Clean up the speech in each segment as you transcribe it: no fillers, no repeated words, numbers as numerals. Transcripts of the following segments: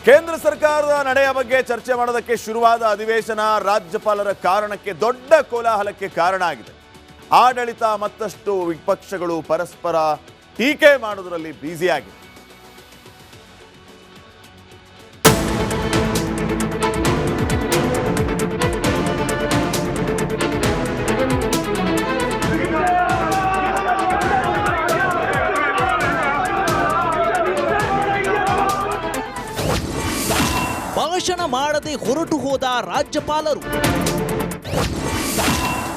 ಕೇಂದ್ರ ಸರ್ಕಾರದ ನಡೆಯ ಬಗ್ಗೆ ಚರ್ಚೆ ಮಾಡೋದಕ್ಕೆ ಶುರುವಾದ ಅಧಿವೇಶನ ರಾಜ್ಯಪಾಲರ ಕಾರಣಕ್ಕೆ ದೊಡ್ಡ ಕೋಲಾಹಲಕ್ಕೆ ಕಾರಣ ಆಗಿದೆ. ಆಡಳಿತ ಮತ್ತಷ್ಟು ವಿಪಕ್ಷಗಳು ಪರಸ್ಪರ ಟೀಕೆ ಮಾಡೋದರಲ್ಲಿ ಬ್ಯುಸಿಯಾಗಿದೆ. ಭಾಷಣ ಮಾಡದೆ ಹೊರಟು ಹೋದ ರಾಜ್ಯಪಾಲರು.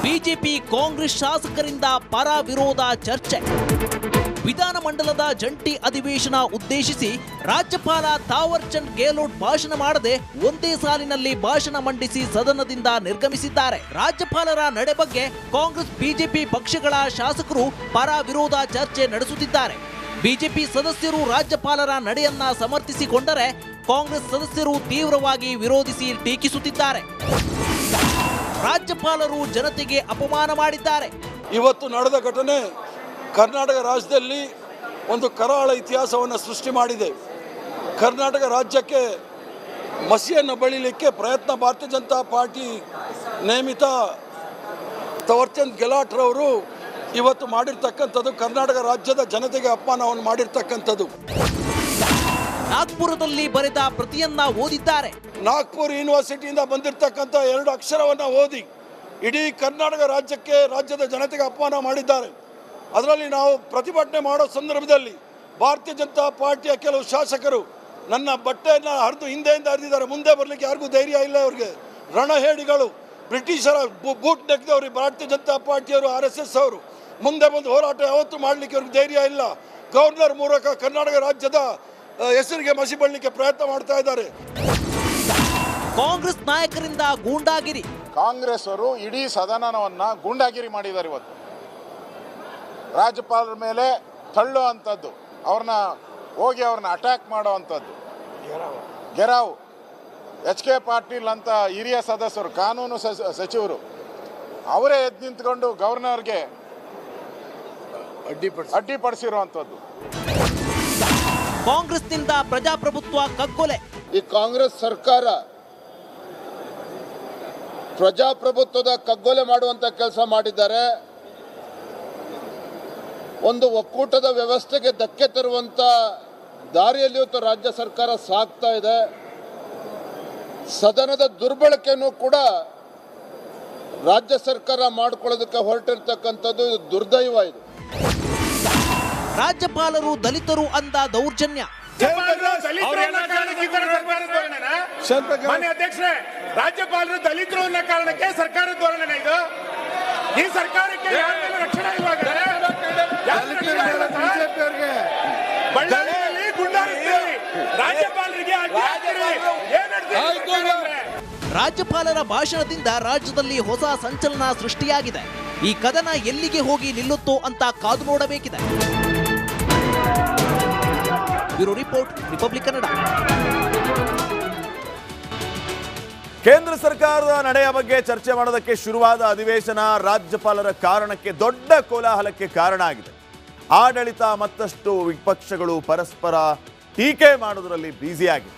ಬಿಜೆಪಿ ಕಾಂಗ್ರೆಸ್ ಶಾಸಕರಿಂದ ಪರ ವಿರೋಧ ಚರ್ಚೆ. ವಿಧಾನಮಂಡಲದ ಜಂಟಿ ಅಧಿವೇಶನ ಉದ್ದೇಶಿಸಿ ರಾಜ್ಯಪಾಲ ಥಾವರ್ ಚಂದ್ ಗೆಹ್ಲೋಟ್ ಭಾಷಣ ಮಾಡದೆ ಒಂದೇ ಸಾಲಿನಲ್ಲಿ ಭಾಷಣ ಮಂಡಿಸಿ ಸದನದಿಂದ ನಿರ್ಗಮಿಸಿದ್ದಾರೆ. ರಾಜ್ಯಪಾಲರ ನಡೆ ಬಗ್ಗೆ ಕಾಂಗ್ರೆಸ್ ಬಿಜೆಪಿ ಪಕ್ಷಗಳ ಶಾಸಕರು ಪರ ವಿರೋಧ ಚರ್ಚೆ ನಡೆಸುತ್ತಿದ್ದಾರೆ. ಬಿಜೆಪಿ ಸದಸ್ಯರು ರಾಜ್ಯಪಾಲರ ನಡೆಯನ್ನ ಸಮರ್ಥಿಸಿಕೊಂಡರೆ ಕಾಂಗ್ರೆಸ್ ಸದಸ್ಯರು ತೀವ್ರವಾಗಿ ವಿರೋಧಿಸಿ ಟೀಕಿಸುತ್ತಿದ್ದಾರೆ. ರಾಜ್ಯಪಾಲರು ಜನತೆಗೆ ಅಪಮಾನ ಮಾಡಿದ್ದಾರೆ. ಇವತ್ತು ನಡೆದ ಘಟನೆ ಕರ್ನಾಟಕ ರಾಜ್ಯದಲ್ಲಿ ಒಂದು ಕರಾಳ ಇತಿಹಾಸವನ್ನು ಸೃಷ್ಟಿ ಮಾಡಿದೆ. ಕರ್ನಾಟಕ ರಾಜ್ಯಕ್ಕೆ ಮಸಿಯನ್ನು ಬಳಿಲಿಕ್ಕೆ ಪ್ರಯತ್ನ ಭಾರತೀಯ ಜನತಾ ಪಾರ್ಟಿ ನೇಮಿತ ಥಾವರ್ ಚಂದ್ ಗೆಹ್ಲೋಟ್ ರವರು ಇವತ್ತು ಮಾಡಿರ್ತಕ್ಕಂಥದ್ದು ಕರ್ನಾಟಕ ರಾಜ್ಯದ ಜನತೆಗೆ ಅಪಮಾನವನ್ನು ಮಾಡಿರ್ತಕ್ಕಂಥದ್ದು. ನಾಗ್ಪುರದಲ್ಲಿ ಬರೆದ ಪ್ರತಿಯನ್ನ ಓದಿದ್ದಾರೆ. ನಾಗ್ಪುರ ಯೂನಿವರ್ಸಿಟಿಯಿಂದ ಬಂದಿರತಕ್ಕಂಥ 2 ಅಕ್ಷರವನ್ನು ಓದಿ ಇಡೀ ಕರ್ನಾಟಕ ರಾಜ್ಯಕ್ಕೆ ರಾಜ್ಯದ ಜನತೆಗೆ ಅಪಮಾನ ಮಾಡಿದ್ದಾರೆ. ಅದರಲ್ಲಿ ನಾವು ಪ್ರತಿಭಟನೆ ಮಾಡೋ ಸಂದರ್ಭದಲ್ಲಿ ಭಾರತೀಯ ಜನತಾ ಪಾರ್ಟಿಯ ಕೆಲವು ಶಾಸಕರು ನನ್ನ ಬಟ್ಟೆಯನ್ನು ಹರಿದು ಹಿಂದೆಯಿಂದ ಹರಿದಿದ್ದಾರೆ. ಮುಂದೆ ಬರಲಿಕ್ಕೆ ಯಾರಿಗೂ ಧೈರ್ಯ ಇಲ್ಲ. ಅವ್ರಿಗೆ ರಣಹೇಡಿಗಳು, ಬ್ರಿಟಿಷರ ಬೂಟ್ ನೆಕ್ದವರು ಭಾರತೀಯ ಜನತಾ ಪಾರ್ಟಿಯವರು, RSS ಅವರು ಮುಂದೆ ಬಂದು ಹೋರಾಟ ಯಾವತ್ತೂ ಮಾಡಲಿಕ್ಕೆ ಅವ್ರಿಗೆ ಧೈರ್ಯ ಇಲ್ಲ. ಗವರ್ನರ್ ಮೂಲಕ ಕರ್ನಾಟಕ ರಾಜ್ಯದ ಹೆಸರಿಗೆ ಮಸಿ ಬಳ್ಳಿಕ್ಕೆ ಪ್ರಯತ್ನ ಮಾಡ್ತಾ ಇದ್ದಾರೆ. ಕಾಂಗ್ರೆಸ್ ನಾಯಕರಿಂದ ಗೂಂಡಾಗಿರಿ. ಕಾಂಗ್ರೆಸ್ ಅವರು ಇಡೀ ಸದನವನ್ನ ಗೂಂಡಾಗಿರಿ ಮಾಡಿದ್ದಾರೆ. ಇವತ್ತು ರಾಜ್ಯಪಾಲರ ಮೇಲೆ ತಳ್ಳೋ ಅಂಥದ್ದು, ಅವ್ರನ್ನ ಅಟ್ಯಾಕ್ ಮಾಡೋ ಅಂಥದ್ದು, ಗೆರಾವ್ HK ಪಾಟೀಲ್ ಅಂತ ಹಿರಿಯ ಸದಸ್ಯರು, ಕಾನೂನು ಸಚಿವರು, ಅವರೇ ಎದ್ದು ನಿಂತ್ಕೊಂಡು ಗವರ್ನರ್ಗೆ ಅಡ್ಡಿಪಡಿಸಿರುವಂಥದ್ದು. ಕಾಂಗ್ರೆಸ್ನಿಂದ ಪ್ರಜಾಪ್ರಭುತ್ವ ಕಗ್ಗೊಲೆ. ಈ ಕಾಂಗ್ರೆಸ್ ಸರ್ಕಾರ ಪ್ರಜಾಪ್ರಭುತ್ವದ ಕಗ್ಗೊಲೆ ಮಾಡುವಂತ ಕೆಲಸ ಮಾಡಿದ್ದಾರೆ. ಒಂದು ಒಕ್ಕೂಟದ ವ್ಯವಸ್ಥೆಗೆ ಧಕ್ಕೆ ತರುವಂತ ದಾರಿಯಲ್ಲಿ ಇವತ್ತು ರಾಜ್ಯ ಸರ್ಕಾರ ಸಾಗ್ತಾ ಇದೆ. ಸದನದ ದುರ್ಬಳಕೆಯನ್ನು ಕೂಡ ರಾಜ್ಯ ಸರ್ಕಾರ ಮಾಡಿಕೊಳ್ಳೋದಕ್ಕೆ ಹೊರಟಿರ್ತಕ್ಕಂಥದ್ದು ದುರ್ದೈವ. ಇದು ರಾಜ್ಯಪಾಲರು ದಲಿತರು ಅಂದ ದೌರ್ಜನ್ಯ. ಅಧ್ಯಕ್ಷರೇ, ರಾಜ್ಯಪಾಲರು ದಲಿತರು ಅನ್ನೋ ಕಾರಣಕ್ಕೆ ಸರ್ಕಾರದ ಧೋರಣೆ ಇದು. ಈ ಸರ್ಕಾರಕ್ಕೆ ರಕ್ಷಣೆ ಬಳ್ಳಾರಿಯಲ್ಲಿ ಗುಂಡಾರಿಸ್ತೀರಿ, ರಾಜ್ಯಪಾಲರಿಗೆ ರಾಜ್ಯಪಾಲರ ಭಾಷಣದಿಂದ ರಾಜ್ಯದಲ್ಲಿ ಹೊಸ ಸಂಚಲನ ಸೃಷ್ಟಿಯಾಗಿದೆ. ಈ ಕದನ ಎಲ್ಲಿಗೆ ಹೋಗಿ ನಿಲ್ಲುತ್ತೋ ಅಂತ ಕಾದು ನೋಡಬೇಕಿದೆ. Bureau report, republic Kannada. ಕೇಂದ್ರ ಸರ್ಕಾರದ ನಡೆಯ ಬಗ್ಗೆ ಚರ್ಚೆ ಮಾಡೋದಕ್ಕೆ ಶುರುವಾದ ಅಧಿವೇಶನ ರಾಜ್ಯಪಾಲರ ಕಾರಣಕ್ಕೆ ದೊಡ್ಡ ಕೋಲಾಹಲಕ್ಕೆ ಕಾರಣ ಆಗಿದೆ. ಆಡಳಿತ ಮತ್ತಷ್ಟು ವಿಪಕ್ಷಗಳು ಪರಸ್ಪರ ಟೀಕೆ ಮಾಡೋದರಲ್ಲಿ ಬ್ಯುಸಿಯಾಗಿದೆ.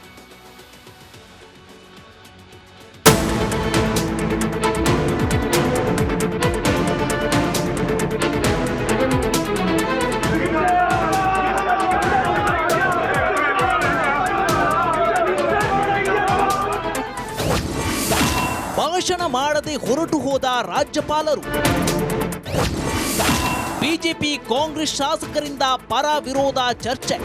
ಭಾಷಣ ಮಾಡದೆ ಹೊರಟು ಹೋದ ರಾಜ್ಯಪಾಲರು. ಬಿಜೆಪಿ ಕಾಂಗ್ರೆಸ್ ಶಾಸಕರಿಂದ ಪರ ವಿರೋಧ ಚರ್ಚೆ.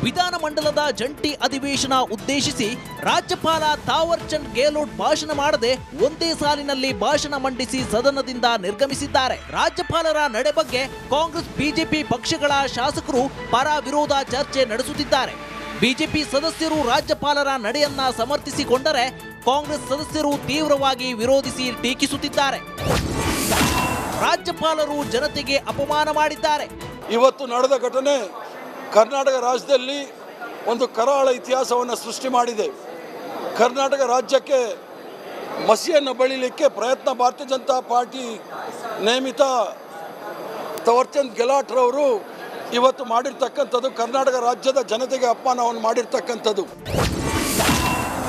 ವಿಧಾನಮಂಡಲದ ಜಂಟಿ ಅಧಿವೇಶನ ಉದ್ದೇಶಿಸಿ ರಾಜ್ಯಪಾಲ ಥಾವರ್ ಚಂದ್ ಗೆಹ್ಲೋಟ್ ಭಾಷಣ ಮಾಡದೆ ಒಂದೇ ಸಾಲಿನಲ್ಲಿ ಭಾಷಣ ಮಂಡಿಸಿ ಸದನದಿಂದ ನಿರ್ಗಮಿಸಿದ್ದಾರೆ. ರಾಜ್ಯಪಾಲರ ನಡೆ ಬಗ್ಗೆ ಕಾಂಗ್ರೆಸ್ ಬಿಜೆಪಿ ಪಕ್ಷಗಳ ಶಾಸಕರು ಪರ ವಿರೋಧ ಚರ್ಚೆ ನಡೆಸುತ್ತಿದ್ದಾರೆ. ಬಿಜೆಪಿ ಸದಸ್ಯರು ರಾಜ್ಯಪಾಲರ ನಡೆಯನ್ನ ಸಮರ್ಥಿಸಿಕೊಂಡರೆ ಕಾಂಗ್ರೆಸ್ ಸದಸ್ಯರು ತೀವ್ರವಾಗಿ ವಿರೋಧಿಸಿ ಟೀಕಿಸುತ್ತಿದ್ದಾರೆ. ರಾಜ್ಯಪಾಲರು ಜನತೆಗೆ ಅಪಮಾನ ಮಾಡಿದ್ದಾರೆ. ಇವತ್ತು ನಡೆದ ಘಟನೆ ಕರ್ನಾಟಕ ರಾಜ್ಯದಲ್ಲಿ ಒಂದು ಕರಾಳ ಇತಿಹಾಸವನ್ನು ಸೃಷ್ಟಿ ಮಾಡಿದೆ. ಕರ್ನಾಟಕ ರಾಜ್ಯಕ್ಕೆ ಮಸಿಯನ್ನು ಬಳಿಲಿಕ್ಕೆ ಪ್ರಯತ್ನ ಭಾರತೀಯ ಜನತಾ ಪಾರ್ಟಿ ನೇಮಿತ ಥಾವರ್ ಚಂದ್ ಗೆಹ್ಲೋಟ್ ರವರು ಇವತ್ತು ಮಾಡಿರ್ತಕ್ಕಂಥದ್ದು ಕರ್ನಾಟಕ ರಾಜ್ಯದ ಜನತೆಗೆ ಅಪಮಾನವನ್ನು ಮಾಡಿರ್ತಕ್ಕಂಥದ್ದು.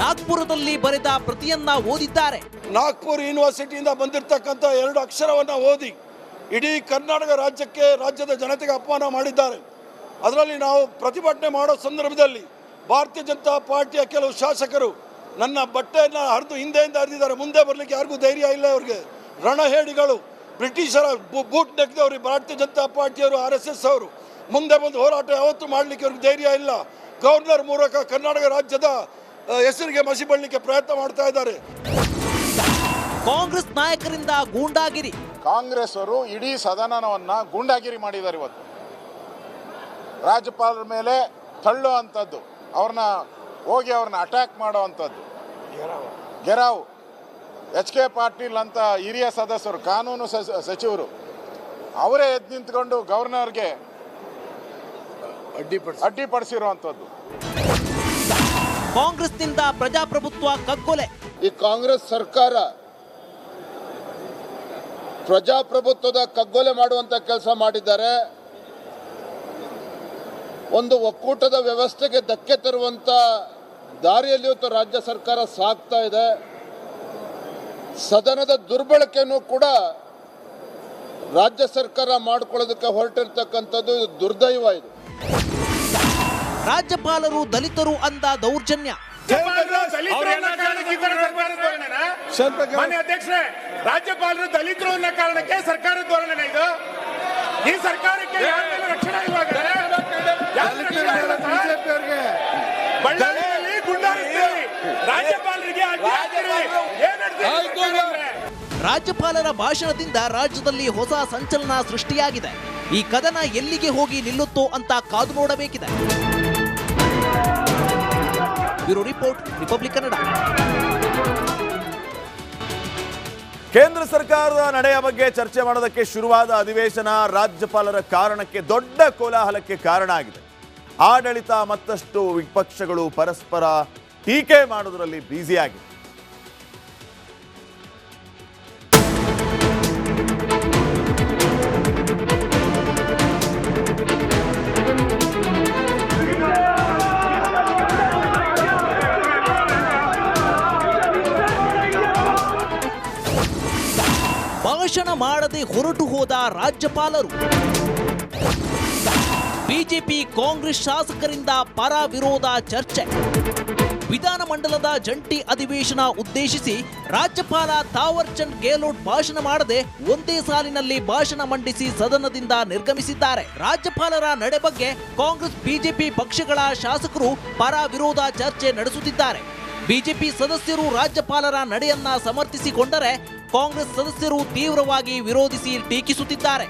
ನಾಗ್ಪುರದಲ್ಲಿ ಬರೆದ ಪ್ರತಿಯನ್ನ ಓದಿದ್ದಾರೆ. ನಾಗ್ಪುರ್ ಯೂನಿವರ್ಸಿಟಿಯಿಂದ ಬಂದಿರತಕ್ಕಂಥ 2 ಅಕ್ಷರವನ್ನು ಓದಿ ಇಡೀ ಕರ್ನಾಟಕ ರಾಜ್ಯಕ್ಕೆ, ರಾಜ್ಯದ ಜನತೆಗೆ ಅಪಮಾನ ಮಾಡಿದ್ದಾರೆ. ಅದರಲ್ಲಿ ನಾವು ಪ್ರತಿಭಟನೆ ಮಾಡೋ ಸಂದರ್ಭದಲ್ಲಿ ಭಾರತೀಯ ಜನತಾ ಪಾರ್ಟಿಯ ಕೆಲವು ಶಾಸಕರು ನನ್ನ ಬಟ್ಟೆಯನ್ನು ಹರಿದು ಹಿಂದೆಯಿಂದ ಹರಿದಿದ್ದಾರೆ. ಮುಂದೆ ಬರಲಿಕ್ಕೆ ಯಾರಿಗೂ ಧೈರ್ಯ ಇಲ್ಲ. ಅವ್ರಿಗೆ ರಣಹೇಡಿಗಳು, ಬ್ರಿಟಿಷರ ಬೂಟ್ ನೆಕ್ದವರು ಭಾರತೀಯ ಜನತಾ ಪಾರ್ಟಿಯವರು, RSS ಅವರು ಮುಂದೆ ಬಂದು ಹೋರಾಟ ಯಾವತ್ತೂ ಮಾಡಲಿಕ್ಕೆ ಅವ್ರಿಗೆ ಧೈರ್ಯ ಇಲ್ಲ. ಗವರ್ನರ್ ಮೂಲಕ ಕರ್ನಾಟಕ ರಾಜ್ಯದ ಹೆಸರಿಗೆ ಮಸಿ ಬಳ್ಳಿಕ್ಕೆ ಪ್ರಯತ್ನ ಮಾಡ್ತಾ ಇದ್ದಾರೆ. ಕಾಂಗ್ರೆಸ್ ನಾಯಕರಿಂದ ಗೂಂಡಾಗಿರಿ. ಕಾಂಗ್ರೆಸ್ ಅವರು ಇಡೀ ಸದನವನ್ನ ಗೂಂಡಾಗಿರಿ ಮಾಡಿದ್ದಾರೆ. ಇವತ್ತು ರಾಜ್ಯಪಾಲರ ಮೇಲೆ ತಳ್ಳೋ ಅಂಥದ್ದು, ಅವ್ರನ್ನ ಅಟ್ಯಾಕ್ ಮಾಡೋ ಅಂಥದ್ದು, ಗೆರಾವ್. HK ಪಾಟೀಲ್ ಅಂತ ಹಿರಿಯ ಸದಸ್ಯರು, ಕಾನೂನು ಸಚಿವರು, ಅವರೇ ಎದ್ದು ನಿಂತ್ಕೊಂಡು ಗವರ್ನರ್ಗೆ ಅಡ್ಡಿಪಡಿಸಿರುವಂಥದ್ದು. ಕಾಂಗ್ರೆಸ್ನಿಂದ ಪ್ರಜಾಪ್ರಭುತ್ವ ಕಗ್ಗೊಲೆ. ಈ ಕಾಂಗ್ರೆಸ್ ಸರ್ಕಾರ ಪ್ರಜಾಪ್ರಭುತ್ವದ ಕಗ್ಗೊಲೆ ಮಾಡುವಂತ ಕೆಲಸ ಮಾಡಿದ್ದಾರೆ. ಒಂದು ಒಕ್ಕೂಟದ ವ್ಯವಸ್ಥೆಗೆ ಧಕ್ಕೆ ತರುವಂತ ದಾರಿಯಲ್ಲಿ ಇವತ್ತು ರಾಜ್ಯ ಸರ್ಕಾರ ಸಾಗ್ತಾ ಇದೆ. ಸದನದ ದುರ್ಬಳಕೆಯನ್ನು ಕೂಡ ರಾಜ್ಯ ಸರ್ಕಾರ ಮಾಡಿಕೊಳ್ಳೋದಕ್ಕೆ ಹೊರಟಿರ್ತಕ್ಕಂಥದ್ದು ದುರ್ದೈವ. ಇದು ರಾಜ್ಯಪಾಲರು ದಲಿತರು ಅಂದ ದೌರ್ಜನ್ಯ. ಅಧ್ಯಕ್ಷರೇ, ರಾಜ್ಯಪಾಲರು ದಲಿತರು ಅನ್ನೋ ಕಾರಣಕ್ಕೆ ಸರ್ಕಾರದ ಧೋರಣೆ ಇದು. ಈ ಸರ್ಕಾರಕ್ಕೆ ರಕ್ಷಣೆ ಇವಾಗ ಬಳ್ಳಾರಿಯಲ್ಲಿ ಗುಂಡಾರಿಸ್ತೀರಿ, ರಾಜ್ಯಪಾಲರಿಗೆ ರಾಜ್ಯಪಾಲರ ಭಾಷಣದಿಂದ ರಾಜ್ಯದಲ್ಲಿ ಹೊಸ ಸಂಚಲನ ಸೃಷ್ಟಿಯಾಗಿದೆ. ಈ ಕದನ ಎಲ್ಲಿಗೆ ಹೋಗಿ ನಿಲ್ಲುತ್ತೋ ಅಂತ ಕಾದು ನೋಡಬೇಕಿದೆ. Bureau report, republic Kannada. ಕೇಂದ್ರ ಸರ್ಕಾರದ ನಡೆಯ ಬಗ್ಗೆ ಚರ್ಚೆ ಮಾಡೋದಕ್ಕೆ ಶುರುವಾದ ಅಧಿವೇಶನ ರಾಜ್ಯಪಾಲರ ಕಾರಣಕ್ಕೆ ದೊಡ್ಡ ಕೋಲಾಹಲಕ್ಕೆ ಕಾರಣ ಆಗಿದೆ. ಆಡಳಿತ ಮತ್ತಷ್ಟು ವಿಪಕ್ಷಗಳು ಪರಸ್ಪರ ಟೀಕೆ ಮಾಡೋದರಲ್ಲಿ ಬ್ಯುಸಿಯಾಗಿದೆ. ಭಾಷಣ ಮಾಡದೆ ಹೊರಟು ಹೋದ ರಾಜ್ಯಪಾಲರು. ಬಿಜೆಪಿ ಕಾಂಗ್ರೆಸ್ ಶಾಸಕರಿಂದ ಪರ ವಿರೋಧ ಚರ್ಚೆ. ವಿಧಾನಮಂಡಲದ ಜಂಟಿ ಅಧಿವೇಶನ ಉದ್ದೇಶಿಸಿ ರಾಜ್ಯಪಾಲ ತಾವರ್ ಚಂದ್ ಗೆಹ್ಲೋಟ್ ಭಾಷಣ ಮಾಡದೆ ಒಂದೇ ಸಾಲಿನಲ್ಲಿ ಭಾಷಣ ಮಂಡಿಸಿ ಸದನದಿಂದ ನಿರ್ಗಮಿಸಿದ್ದಾರೆ. ರಾಜ್ಯಪಾಲರ ನಡೆ ಬಗ್ಗೆ ಕಾಂಗ್ರೆಸ್ ಬಿಜೆಪಿ ಪಕ್ಷಗಳ ಶಾಸಕರು ಪರ ವಿರೋಧ ಚರ್ಚೆ ನಡೆಸುತ್ತಿದ್ದಾರೆ. ಬಿಜೆಪಿ ಸದಸ್ಯರು ರಾಜ್ಯಪಾಲರ ನಡೆಯನ್ನ ಸಮರ್ಥಿಸಿಕೊಂಡರೆ ಕಾಂಗ್ರೆಸ್ ಸದಸ್ಯರು ತೀವ್ರವಾಗಿ ವಿರೋಧಿಸಿ ಟೀಕಿಸುತ್ತಿದ್ದಾರೆ.